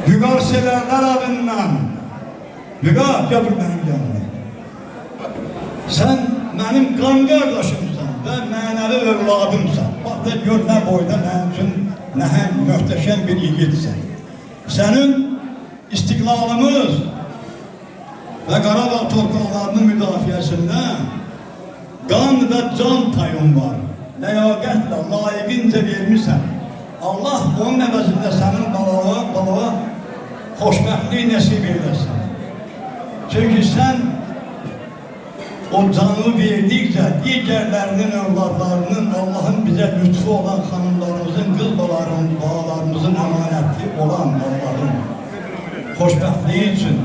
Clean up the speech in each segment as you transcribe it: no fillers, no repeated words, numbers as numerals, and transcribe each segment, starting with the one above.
Vüqar severler adından. Vüqar, gel benim yanıma. Sen benim qan qardaşımsan və mənəvi övladımsan. Bax da gör nə boyda mənim üçün nəhəng, möhtəşəm bir yiğitsən. Sənin istiqlalımız və Qarabağ torpaqlarının müdafiəsində qan və can payın var. Ləyaqətlə, layiqincə vermişsən. Allah onun əvəzində sənin balığa xoşbəxtlik nəsib eyləsin. Çünki sən o canı verdikcə digərlərinin övladlarının, Allahın bizə lütfu olan xanımlarımızın, qız balalarımızın əmanətli olan Allahın xoşbəxtliyi üçün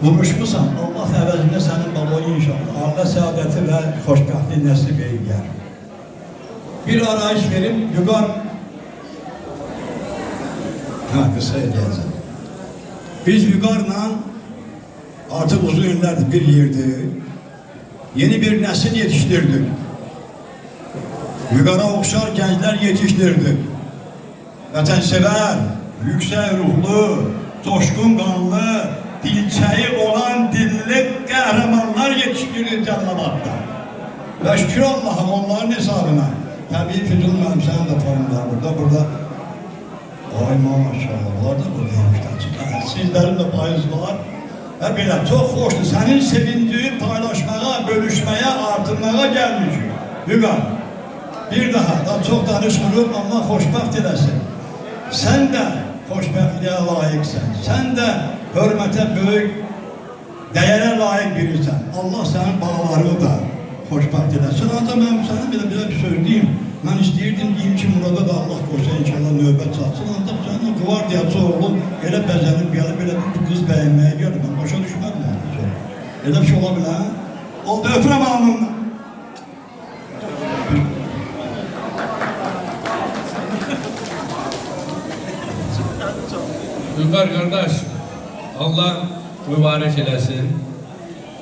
vuruşmusan, Allah əvəzində sənin balığı inşallah Allah səadəti və xoşbəxtliyi nəsib eyləyər. Bir arayış verib, Vüqar qısa eləyəcəm. Biz Vüqarla artıq uzun illərdir bir yerdir. Yeni bir nəsil yetişdirdik. Vüqara oxşar gənclər yetişdirdik. Vətənsevər, yüksək ruhlu, coşqun qanlı, dilçəyi olan dilli qəhrəmanlar yetişdirdik Cəlilabadda. Və şükür Allah'ım onların hesabına. Təbii Füzul mənim sənin də payınlar burada. Ay maşallah, onlar da buradaymışlar. Sizlərin də payınız var. Və belə, çox xoşdur. Sənin sevincini paylaşmağa, bölüşməyə, artırmağa gəlmişik. Vüqar, bir daha çox danışmırıq, amma xoşbəxt eləsin. Sən də xoşbəxtliyə layiqsən. Sən də hörmətə böyük, dəyərə layiq birisən. Allah sənin bağlarını da xoşbəxt eləsin. Ancaq mən sənə belə bir söz deyim. Mən istəyirdim, deyim ki, Murada da Allah qoysa inşallah növbət çatsın. Ancaq sənin qvardiyaçı oğlum elə bəzənib gəlib, belə bir qız bəyənməyə gəlib. Mən başa düşmədim onu. Elə bir şey ola bilər. Oldu, öpürəm alnımdan. Vüqar qardaş, Allah mübarək eləsin.